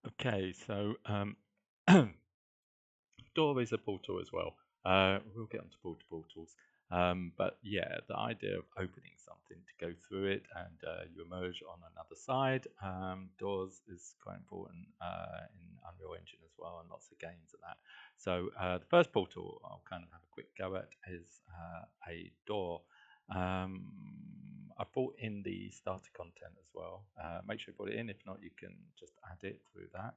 Okay, so door is a portal as well. We'll get onto portals. But yeah, the idea of opening something to go through it and you emerge on another side. Doors is quite important in Unreal Engine as well, and lots of games and that. So the first portal I'll kind of have a quick go at is a door. I brought in the starter content as well. Make sure you put it in. If not, you can just add it through that.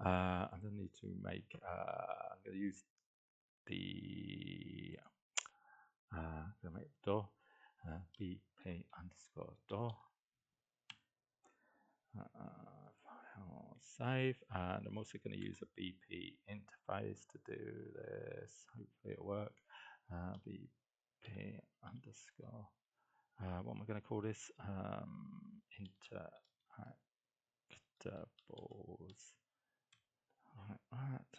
I'm going to need to make, I'm going to use the, I'm going to make the door, bp underscore door, file save, and I'm also going to use a bp interface to do this. Hopefully it'll work. Bp underscore, what am I going to call this? Interactables. Like that.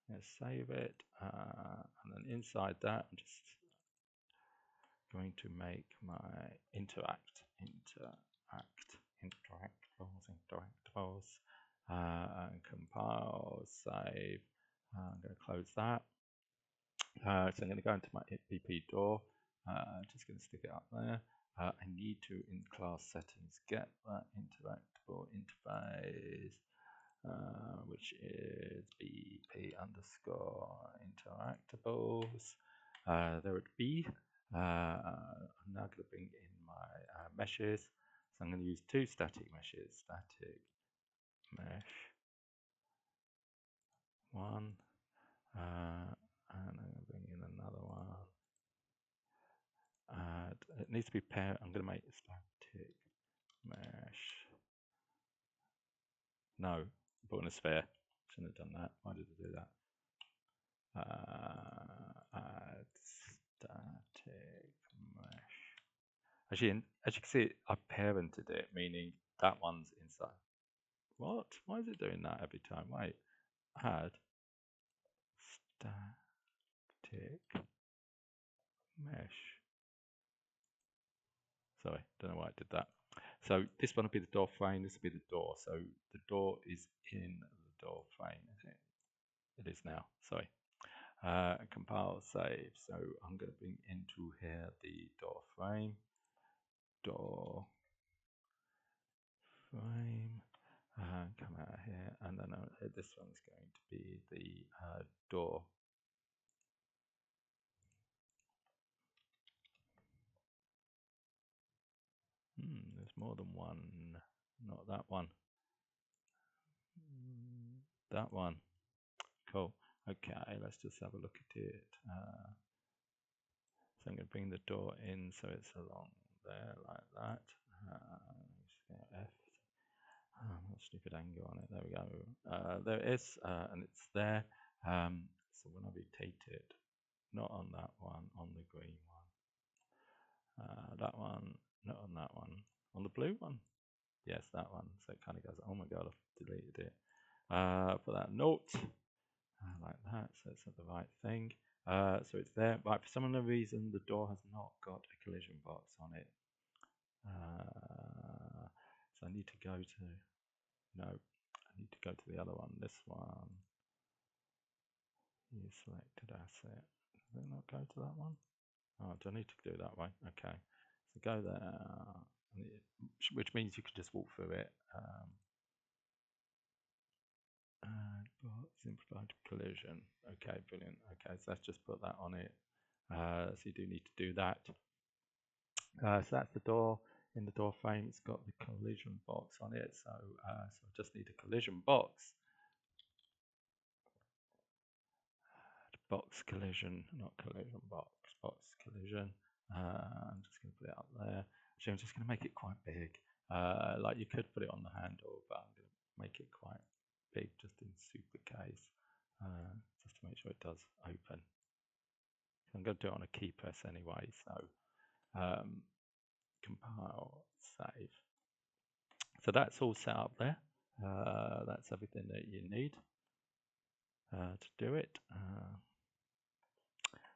Let's save it. And then inside that, I'm just going to make my interactables, and compile, save. I'm going to close that. So I'm going to go into my BP door. Just going to stick it up there. I need to, in class settings, get that interactable interface. Which is bp underscore interactables. There it be. I'm now going to bring in my meshes. So I'm going to use two static meshes. Static mesh one, and I'm going to bring in another one. It needs to be paired. I'm going to make static mesh. No, put in a sphere. Shouldn't have done that. Why did I do that? Add static mesh. Actually, as you can see, I parented it, meaning that one's inside. What? Why is it doing that every time? Wait, add static mesh. Sorry, don't know why I did that. So this one will be the door frame. This will be the door. So the door is in the door frame. Is it? It is now. Sorry. Compile, save. So I'm going to bring into here the door frame. Door frame. Come out here, and then this one's going to be the door. There's more than one. Not that one. That one. Cool. Okay, let's just have a look at it. So I'm going to bring the door in so it's along there like that. F. Stupid angle on it. There we go. There it is, and it's there. So when I rotate it, not on that one, on the green one. That one, not on that one. On the blue one? Yes, that one. So it kind of goes, oh my god, I've deleted it. Put that note like that, so it's not the right thing. So it's there, but for some reason the door has not got a collision box on it. So I need to go to, no, I need to go to the other one, this one. You selected asset. Does it not go to that one? Oh, do I need to do it that way? Okay. So go there, which means you can just walk through it. Simplified collision. Okay, brilliant. Okay, so let's just put that on it. So you do need to do that. So that's the door. In the door frame, it's got the collision box on it. So I just need a collision box. Box collision, not collision box. Box collision. I'm just going to put it up there. Actually, I'm just going to make it quite big. Like you could put it on the handle, but I'm going to make it quite big just in super case, just to make sure it does open. I'm going to do it on a key press anyway, so compile, save. So that's all set up there. That's everything that you need to do it.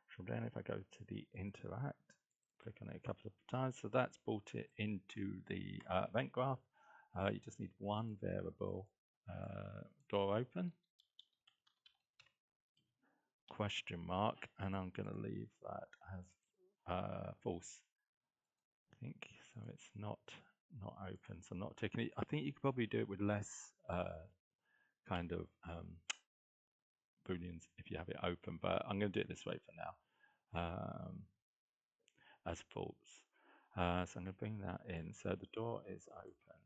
From then, if I go to the interact, click on it a couple of times, so that's brought it into the event graph. You just need one variable door open, question mark, and I'm going to leave that as false. I think so. It's not open, so I'm not taking it. I think you could probably do it with less kind of booleans if you have it open, but I'm going to do it this way for now, as false. So I'm going to bring that in. So the door is open.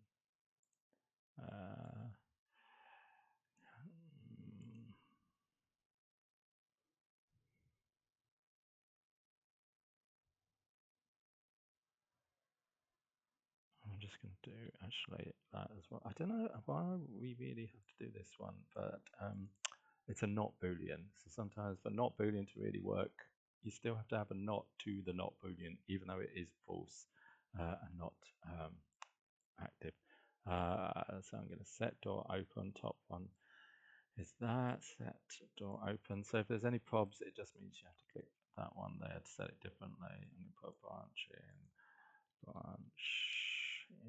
I'm just going to do actually that as well. I don't know why we really have to do this one, but it's a not boolean. So sometimes for not boolean to really work, you still have to have a not to the not boolean, even though it is false and not active. So I'm going to set door open. Top one is that set door open. So if there's any probs, it just means you have to click that one there to set it differently. I'm going to put branch in, branch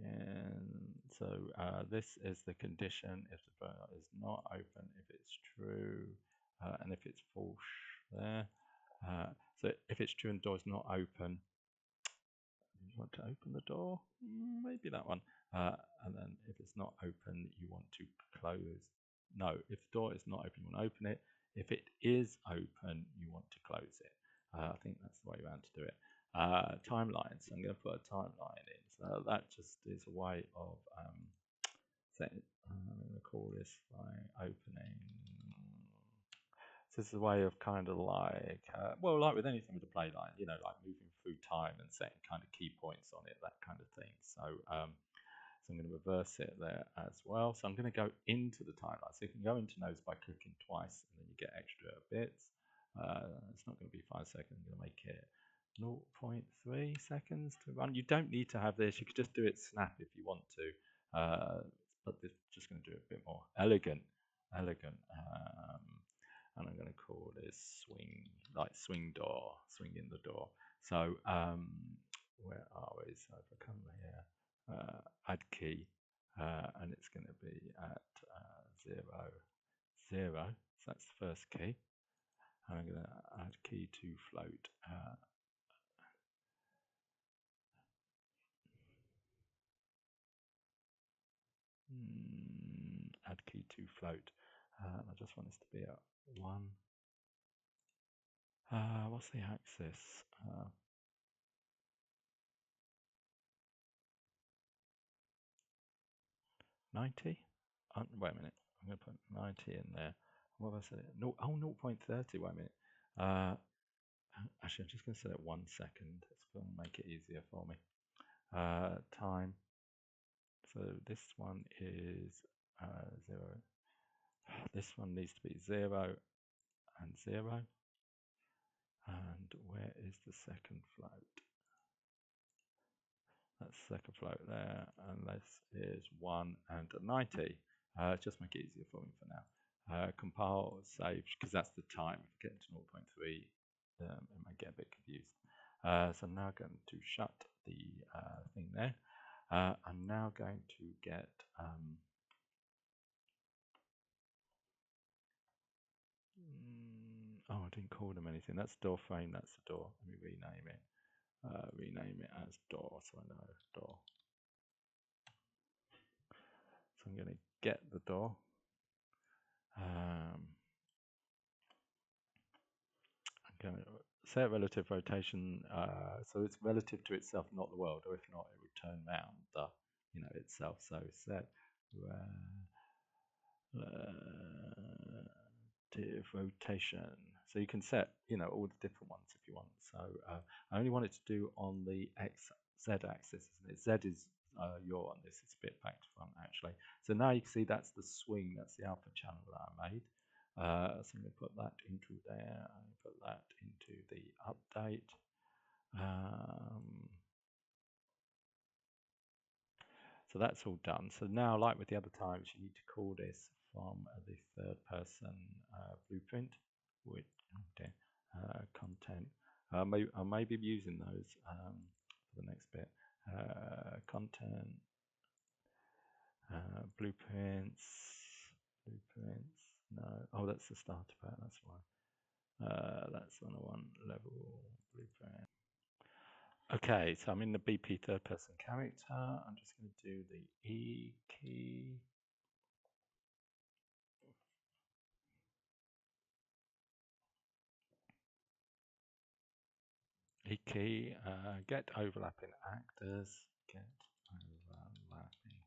in. So this is the condition if the door is not open, if it's true, and if it's false there. So if it's true and the door is not open, you want to open the door? Maybe that one. And then if it's not open, you want to close. No, if the door is not open, you want to open it. If it is open, you want to close it. I think that's the way around to do it. Timeline. So I'm going to put a timeline in. So that just is a way of setting. I'm going to call this by opening. So this is a way of kind of like, well, like with anything with a play line, you know, like moving through time and setting kind of key points on it, that kind of thing. So, so I'm going to reverse it there as well. So I'm going to go into the timeline. So you can go into nodes by clicking twice and then you get extra bits. It's not going to be 5 seconds. I'm going to make it 0.3 seconds to run. You don't need to have this. You could just do it snap if you want to. But this is just going to do it a bit more elegant. And I'm going to call this swing, like swing door, swing in the door. So where are we? So if I come here, add key, and it's going to be at 0, 0. So that's the first key. And I'm going to add key to float. Add key to float. And I just want this to be at 1. What's the axis? 90? Wait a minute. I'm going to put 90 in there. What have I said? No, oh, 0.30. Wait a minute. Actually, I'm just going to set it 1 second. It's going to make it easier for me. Time. So this one is 0. This one needs to be 0 and 0. And where is the second float? That's the second float there. And this is 1 and 90. Just make it easier for me for now. Compile, save, because that's the time. If you get into 0.3, it might get a bit confused. So I'm now going to shut the thing there. I'm now going to get oh, I didn't call them anything. That's door frame, that's the door. Let me rename it. Rename it as door, so I know door. So I'm going to get the door. I'm going to set relative rotation, so it's relative to itself, not the world, or if not, it would turn round the, itself. So set relative rotation. So you can set, all the different ones if you want. So I only want it to do on the Z axis, isn't it? Z is yaw on this. It's a bit back to front actually. So now you can see that's the swing. That's the alpha channel that I made. So I'm going to put that into there. I'm going to put that into the update. So that's all done. So now, like with the other times, you need to call this from the third person blueprint, which content. I may be using those for the next bit. Content, blueprints. Blueprints. No. Oh, that's the starter pack. That's why. That's on a one level blueprint. Okay, so I'm in the BP third person character. I'm just going to do the E key. E key, get overlapping actors. Get overlapping.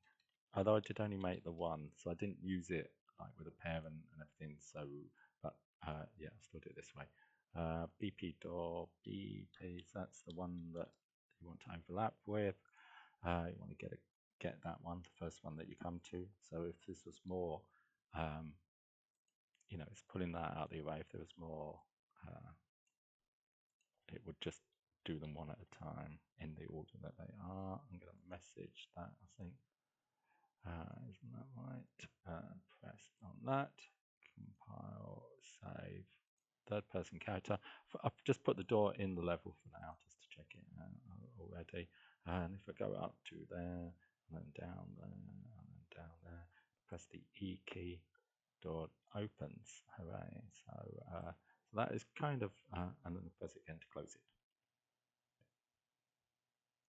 Although I did only make the one, so I didn't use it like with a parent and everything. So, but yeah, I'll still do it this way. BP door BP. So that's the one that you want to overlap with. You want to get that one, the first one that you come to. So if this was more, you know, it's pulling that out of the way. If there was more, it would just do them one at a time in the order that they are. I'm going to message that, I think. Isn't that right? Press on that. Compile, save. Third person character. I've just put the door in the level for now, just to check it out already. And if I go up to there, and then down there, and then down there, press the E key, door opens. Hooray. So that is kind of, and then press it again to close it.